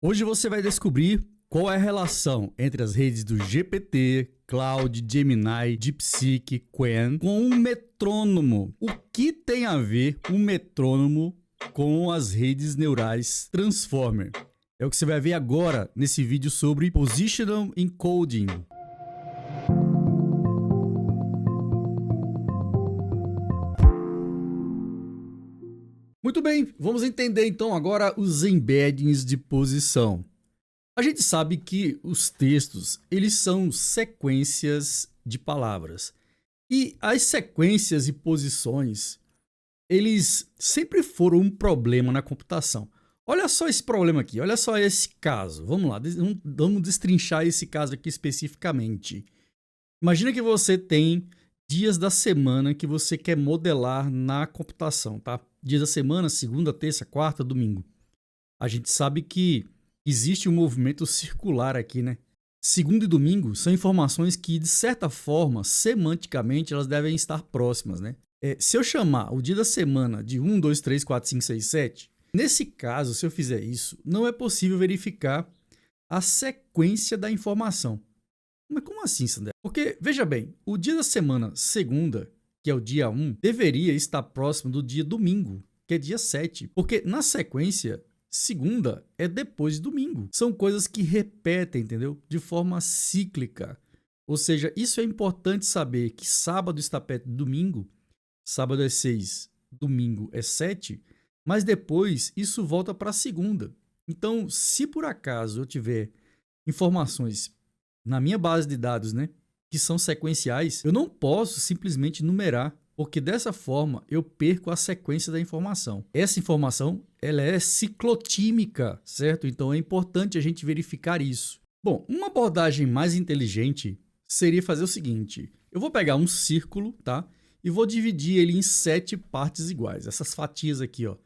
Hoje você vai descobrir qual é a relação entre as redes do GPT, Claude, Gemini, DeepSeek, Qwen com um metrônomo. O que tem a ver um metrônomo com as redes neurais Transformer? É o que você vai ver agora nesse vídeo sobre Positional Encoding. Muito bem, vamos entender então agora os embeddings de posição. A gente sabe que os textos, eles são sequências de palavras. E as sequências e posições, eles sempre foram um problema na computação. Olha só esse problema aqui, olha só esse caso. Vamos lá, vamos destrinchar esse caso aqui especificamente. Imagina que você tem dias da semana que você quer modelar na computação, tá? Dias da semana, segunda, terça, quarta, domingo. A gente sabe que existe um movimento circular aqui, né? Segunda e domingo são informações que, de certa forma, semanticamente, elas devem estar próximas, né? Se eu chamar o dia da semana de 1, 2, 3, 4, 5, 6, 7, nesse caso, se eu fizer isso, não é possível verificar a sequência da informação. Mas como assim, Sandé? Porque, veja bem, o dia da semana segunda, que é o dia 1, deveria estar próximo do dia domingo, que é dia 7. Porque, na sequência, segunda é depois de domingo. São coisas que repetem, entendeu? De forma cíclica. Ou seja, isso é importante saber que sábado está perto de domingo, sábado é 6, domingo é 7, mas depois isso volta para segunda. Então, se por acaso eu tiver informações na minha base de dados, né, que são sequenciais, eu não posso simplesmente numerar, porque dessa forma eu perco a sequência da informação. Essa informação, ela é ciclotímica, certo? Então é importante a gente verificar isso. Bom, uma abordagem mais inteligente seria fazer o seguinte: eu vou pegar um círculo, tá? E vou dividir ele em 7 partes iguais. Essas fatias aqui, ó,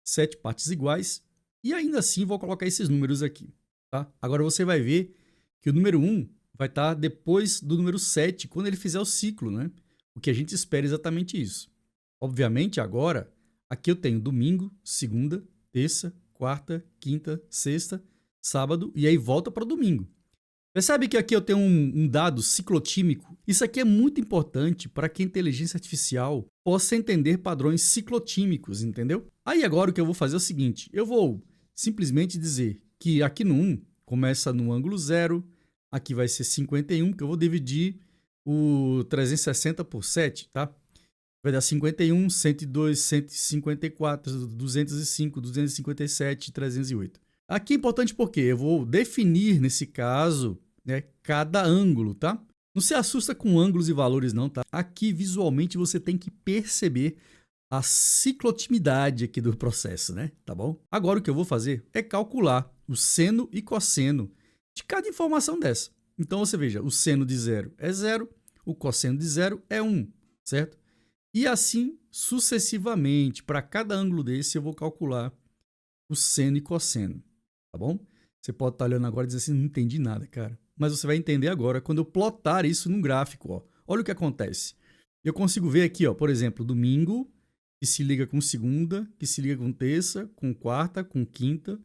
7 partes iguais. E ainda assim vou colocar esses números aqui, tá? Agora você vai ver que o número 1 vai estar depois do número 7, quando ele fizer o ciclo, né? O que a gente espera é exatamente isso. Obviamente, agora, aqui eu tenho domingo, segunda, terça, quarta, quinta, sexta, sábado, e aí volta para domingo. Percebe que aqui eu tenho um dado ciclotímico? Isso aqui é muito importante para que a inteligência artificial possa entender padrões ciclotímicos, entendeu? Aí agora o que eu vou fazer é o seguinte: eu vou simplesmente dizer que aqui no 1 começa no ângulo 0, aqui vai ser 51, que eu vou dividir o 360 por 7, tá? Vai dar 51, 102, 154, 205, 257, 308. Aqui é importante porque eu vou definir, nesse caso, né, cada ângulo, tá? Não se assusta com ângulos e valores não, tá? Aqui, visualmente, você tem que perceber a ciclotimidade aqui do processo, né? Tá bom? Agora o que eu vou fazer é calcular o seno e cosseno de cada informação dessa. Então você veja, o seno de 0 é 0, o cosseno de 0 é 1, certo? E assim sucessivamente, para cada ângulo desse eu vou calcular o seno e cosseno, tá bom? Você pode estar olhando agora e dizer assim, não entendi nada, cara. Mas você vai entender agora quando eu plotar isso num gráfico, ó. Olha o que acontece. Eu consigo ver aqui, ó, por exemplo, domingo, que se liga com segunda, que se liga com terça, com quarta, com quinta,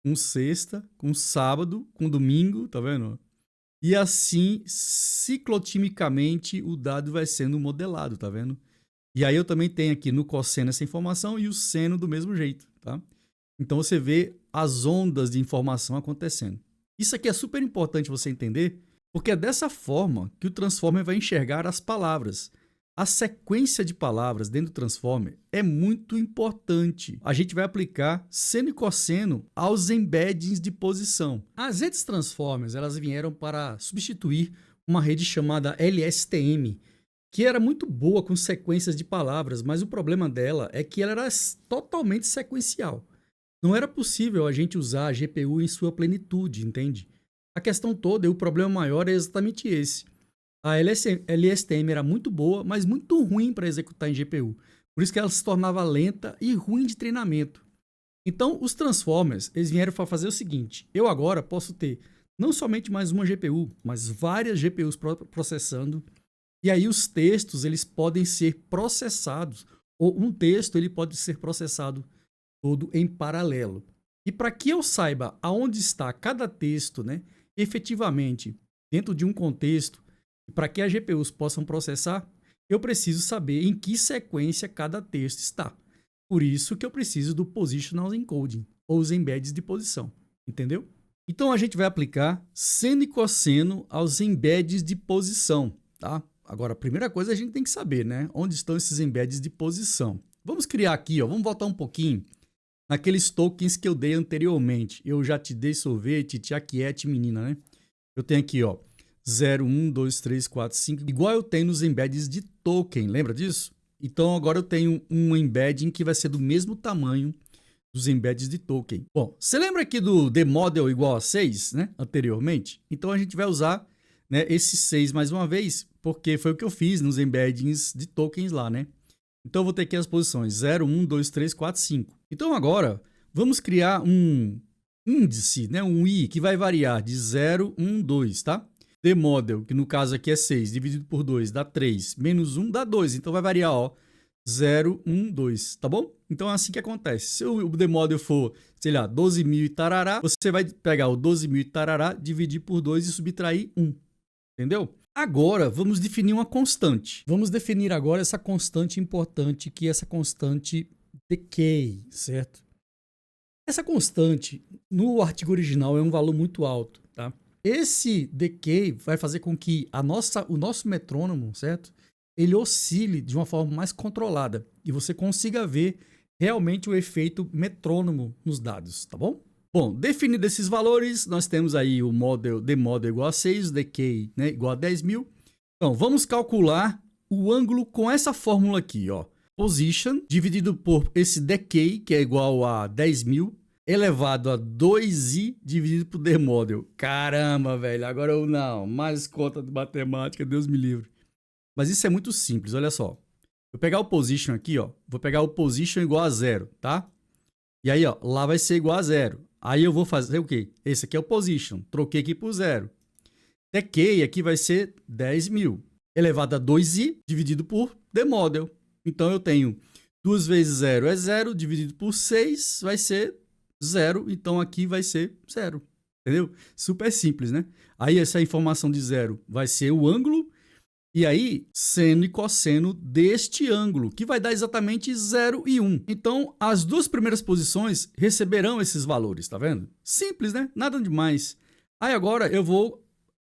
com sexta, com sábado, com domingo, tá vendo? E assim, ciclotimicamente, o dado vai sendo modelado, tá vendo? E aí eu também tenho aqui no cosseno essa informação e o seno do mesmo jeito, tá? Então você vê as ondas de informação acontecendo. Isso aqui é super importante você entender, porque é dessa forma que o Transformer vai enxergar as palavras. A sequência de palavras dentro do Transformer é muito importante. A gente vai aplicar seno e cosseno aos embeddings de posição. As redes Transformers, elas vieram para substituir uma rede chamada LSTM, que era muito boa com sequências de palavras, mas o problema dela é que ela era totalmente sequencial. Não era possível a gente usar a GPU em sua plenitude, entende? A questão toda e o problema maior é exatamente esse. A LSTM era muito boa, mas muito ruim para executar em GPU. Por isso que ela se tornava lenta e ruim de treinamento. Então, os Transformers, eles vieram para fazer o seguinte: eu agora posso ter não somente mais uma GPU, mas várias GPUs processando. E aí os textos, eles podem ser processados, ou um texto ele pode ser processado todo em paralelo. E para que eu saiba aonde está cada texto, né, efetivamente, dentro de um contexto, e para que as GPUs possam processar, eu preciso saber em que sequência cada texto está. Por isso que eu preciso do Positional Encoding, ou os embeds de posição, entendeu? Então a gente vai aplicar seno e cosseno aos embeds de posição, tá? Agora, a primeira coisa a gente tem que saber, né? Onde estão esses embeds de posição. Vamos criar aqui, ó, vamos voltar um pouquinho naqueles tokens que eu dei anteriormente. Eu já te dei sorvete, te aquiete, menina, né? Eu tenho aqui, ó, 0, 1, 2, 3, 4, 5, igual eu tenho nos embeds de token, lembra disso? Então agora eu tenho um embedding que vai ser do mesmo tamanho dos embeds de token. Bom, você lembra aqui do TheModel igual a 6, né, anteriormente? Então a gente vai usar, né, esse 6 mais uma vez, porque foi o que eu fiz nos embeddings de tokens lá, né? Então eu vou ter aqui as posições 0, 1, 2, 3, 4, 5. Então agora vamos criar um índice, né, um I, que vai variar de 0, 1, 2, tá? TheModel, que no caso aqui é 6, dividido por 2 dá 3, menos 1 dá 2. Então vai variar, ó, 0, 1, 2, tá bom? Então é assim que acontece. Se o TheModel for, sei lá, 12.000 e tarará, você vai pegar o 12.000 e tarará, dividir por 2 e subtrair 1. Entendeu? Agora, vamos definir uma constante. Vamos definir agora essa constante importante, que é essa constante decay, certo? Essa constante, no artigo original, é um valor muito alto, tá? Esse decay vai fazer com que o nosso metrônomo, certo? Ele oscile de uma forma mais controlada e você consiga ver realmente o efeito metrônomo nos dados, tá bom? Bom, definido esses valores, nós temos aí o TheModel igual a 6, o decay, né, igual a 10.000. Então, vamos calcular o ângulo com essa fórmula aqui, ó. Position dividido por esse decay, que é igual a 10.000, elevado a 2i dividido por TheModel. Caramba, velho, agora eu não, mais conta de matemática, Deus me livre. Mas isso é muito simples, olha só. Vou pegar o position aqui, ó. Vou pegar o position igual a 0, tá? E aí, ó, lá vai ser igual a 0. Aí eu vou fazer o quê? Esse aqui é o position. Troquei aqui por 0. Decay aqui vai ser 10.000. Elevado a 2i dividido por TheModel. Então eu tenho 2 vezes 0 é 0, dividido por 6 vai ser 0. Então aqui vai ser 0. Entendeu? Super simples, né? Aí essa informação de 0 vai ser o ângulo. E aí, seno e cosseno deste ângulo, que vai dar exatamente 0 e 1. Então, as duas primeiras posições receberão esses valores, tá vendo? Simples, né? Nada demais. Aí agora eu vou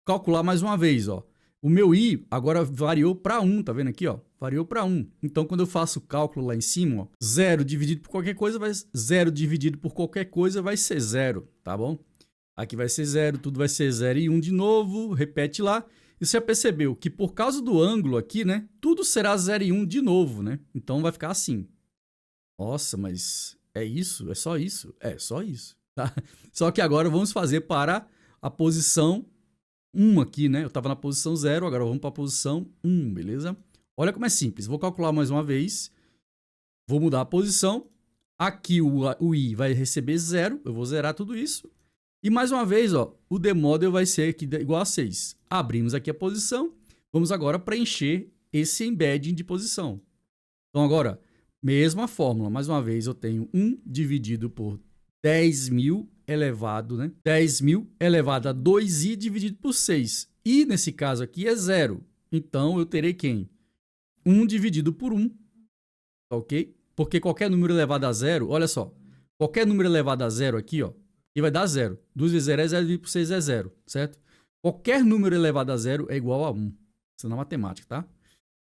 calcular mais uma vez, ó. O meu I agora variou para 1, tá vendo aqui, ó? Variou para 1. Então, quando eu faço o cálculo lá em cima, ó, 0 dividido por qualquer coisa vai ser 0, tá bom? Aqui vai ser 0, tudo vai ser 0 e 1 de novo, repete lá. E você já percebeu que por causa do ângulo aqui, né, tudo será 0 e 1 de novo, né? Então vai ficar assim. Nossa, mas é isso? É só isso? É só isso, tá? Só que agora vamos fazer para a posição 1 aqui, né? Eu estava na posição 0, agora vamos para a posição 1, beleza? Olha como é simples. Vou calcular mais uma vez. Vou mudar a posição. Aqui o I vai receber 0. Eu vou zerar tudo isso. E mais uma vez, ó, o TheModel vai ser aqui igual a 6. Abrimos aqui a posição. Vamos agora preencher esse embedding de posição. Então agora, mesma fórmula. Mais uma vez, eu tenho 1 dividido por 10.000 elevado, né? 10.000 elevado a 2i dividido por 6. I, nesse caso aqui, é 0. Então, eu terei quem? 1 dividido por 1. Ok? Porque qualquer número elevado a 0, olha só. Qualquer número elevado a 0 aqui, ó. E vai dar 0. 2 vezes 0 é 0, dividido por 6 é 0, certo? Qualquer número elevado a 0 é igual a 1. Isso é na matemática, tá?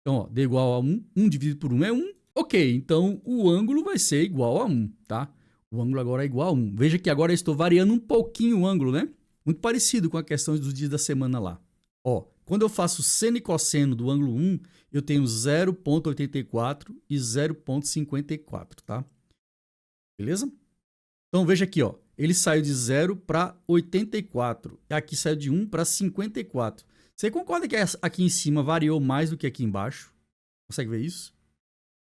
Então, ó, d igual a 1. 1 dividido por 1 é 1. Ok, então o ângulo vai ser igual a 1, tá? O ângulo agora é igual a 1. Veja que agora eu estou variando um pouquinho o ângulo, né? Muito parecido com a questão dos dias da semana lá. Ó, quando eu faço seno e cosseno do ângulo 1, eu tenho 0,84 e 0,54, tá? Beleza? Então, veja aqui, ó. Ele saiu de 0 para 84. Aqui saiu de 1 para 54. Você concorda que aqui em cima variou mais do que aqui embaixo? Consegue ver isso?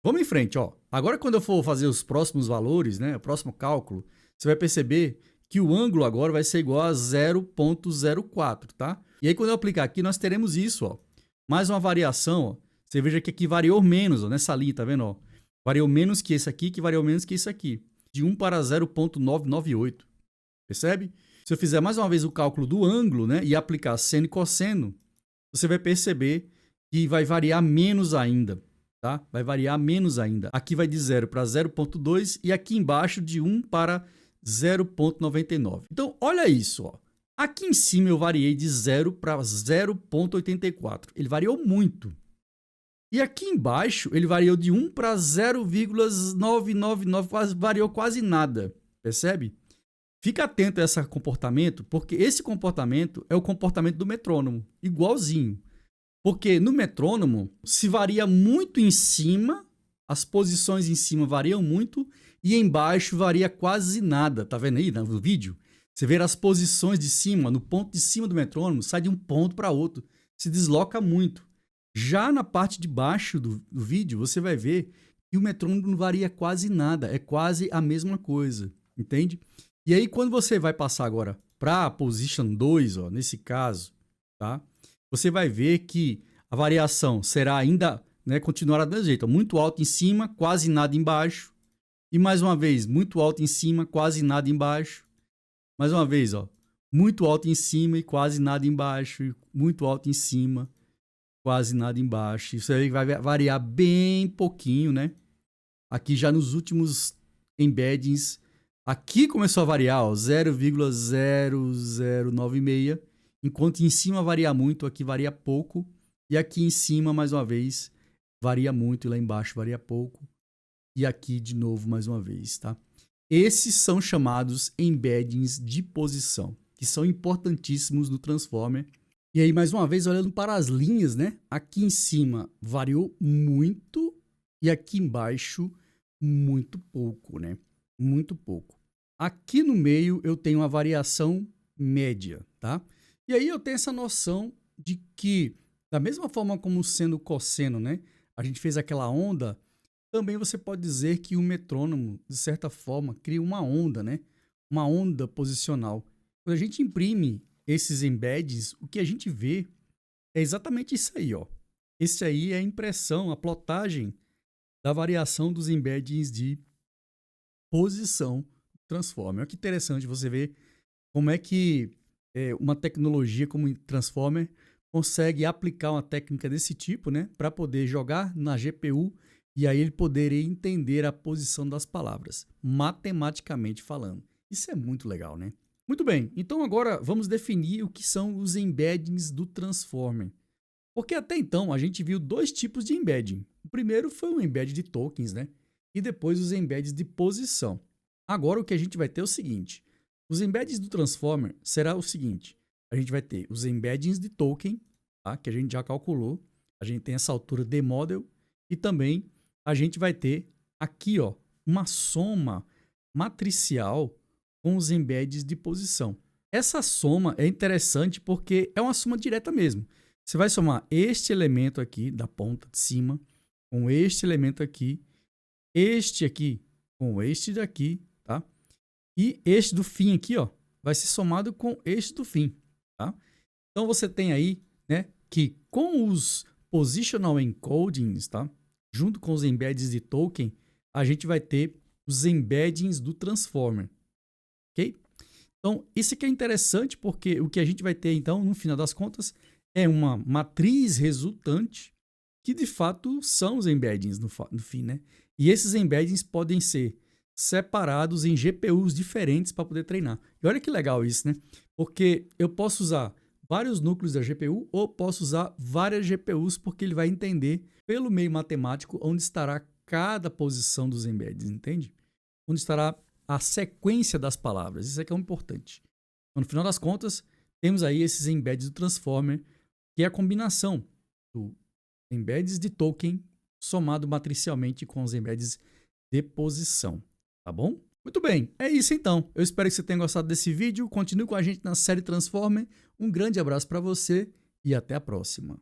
Vamos em frente, ó. Agora, quando eu for fazer os próximos valores, né? O próximo cálculo, você vai perceber que o ângulo agora vai ser igual a 0,04, tá? E aí, quando eu aplicar aqui, nós teremos isso, ó. Mais uma variação, ó. Você veja que aqui variou menos, ó, nessa linha, tá vendo, ó? Variou menos que esse aqui, que variou menos que esse aqui. de 1 para 0,998. Percebe? Se eu fizer mais uma vez o cálculo do ângulo, né, e aplicar seno e cosseno, você vai perceber que vai variar menos ainda, tá? Vai variar menos ainda. Aqui vai de 0 para 0,2 e aqui embaixo de 1 para 0,99. Então, olha isso, ó. Aqui em cima eu variei de 0 para 0,84. Ele variou muito. E aqui embaixo ele variou de 1 para 0,999, variou quase nada. Percebe? Fica atento a esse comportamento, porque esse comportamento é o comportamento do metrônomo, igualzinho. Porque no metrônomo, se varia muito em cima, as posições em cima variam muito, e embaixo varia quase nada. Tá vendo aí no vídeo? Você vê as posições de cima, no ponto de cima do metrônomo, sai de um ponto para outro, se desloca muito. Já na parte de baixo do vídeo, você vai ver que o metrônomo não varia quase nada, é quase a mesma coisa, entende? E aí, quando você vai passar agora para a position 2, ó, nesse caso, tá? Você vai ver que a variação será ainda, né, continuará do mesmo jeito, ó, muito alto em cima, quase nada embaixo. E mais uma vez, muito alto em cima, quase nada embaixo. Mais uma vez, ó, muito alto em cima e quase nada embaixo. E muito alto em cima, quase nada embaixo. Isso aí vai variar bem pouquinho, né? Aqui já nos últimos embeddings, aqui começou a variar, 0,0096, enquanto em cima varia muito, aqui varia pouco. E aqui em cima, mais uma vez, varia muito e lá embaixo varia pouco. E aqui de novo, mais uma vez, tá? Esses são chamados embeddings de posição, que são importantíssimos no Transformer. E aí, mais uma vez, olhando para as linhas, né? Aqui em cima variou muito e aqui embaixo muito pouco, né? Muito pouco. Aqui no meio eu tenho uma variação média, tá? E aí eu tenho essa noção de que, da mesma forma como sendo cosseno, né? A gente fez aquela onda, também você pode dizer que o metrônomo, de certa forma, cria uma onda, né? Uma onda posicional. Quando a gente imprime esses embeddings, o que a gente vê é exatamente isso aí, ó. Esse aí é a impressão, a plotagem da variação dos embeddings de posição do Transformer. Olha que interessante você ver como é que uma tecnologia como o Transformer consegue aplicar uma técnica desse tipo, né, para poder jogar na GPU e aí ele poderia entender a posição das palavras, matematicamente falando. Isso é muito legal, né? Muito bem, então agora vamos definir o que são os embeddings do Transformer. Porque até então a gente viu dois tipos de embedding. O primeiro foi o embed de tokens, né? E depois os embeds de posição. Agora o que a gente vai ter é o seguinte. Os embeddings do Transformer será o seguinte. A gente vai ter os embeddings de token, tá? Que a gente já calculou. A gente tem essa altura de model. E também a gente vai ter aqui, ó, uma soma matricial com os embeds de posição. Essa soma é interessante porque é uma soma direta mesmo. Você vai somar este elemento aqui da ponta de cima com este elemento aqui, este aqui com este daqui, tá? E este do fim aqui, ó, vai ser somado com este do fim, tá? Então você tem aí, né, que com os positional encodings, tá? Junto com os embeddings de token, a gente vai ter os embeddings do Transformer. Ok? Então, isso aqui é interessante porque o que a gente vai ter, então, no final das contas, é uma matriz resultante que, de fato, são os embeddings no fim, né? E esses embeddings podem ser separados em GPUs diferentes para poder treinar. E olha que legal isso, né? Porque eu posso usar vários núcleos da GPU ou posso usar várias GPUs porque ele vai entender pelo meio matemático onde estará cada posição dos embeddings, entende? Onde estará a sequência das palavras. Isso aqui é importante. Então, no final das contas, temos aí esses embeddings do Transformer, que é a combinação do embeddings de token somado matricialmente com os embeddings de posição. Tá bom? Muito bem, é isso então. Eu espero que você tenha gostado desse vídeo. Continue com a gente na série Transformer. Um grande abraço para você e até a próxima.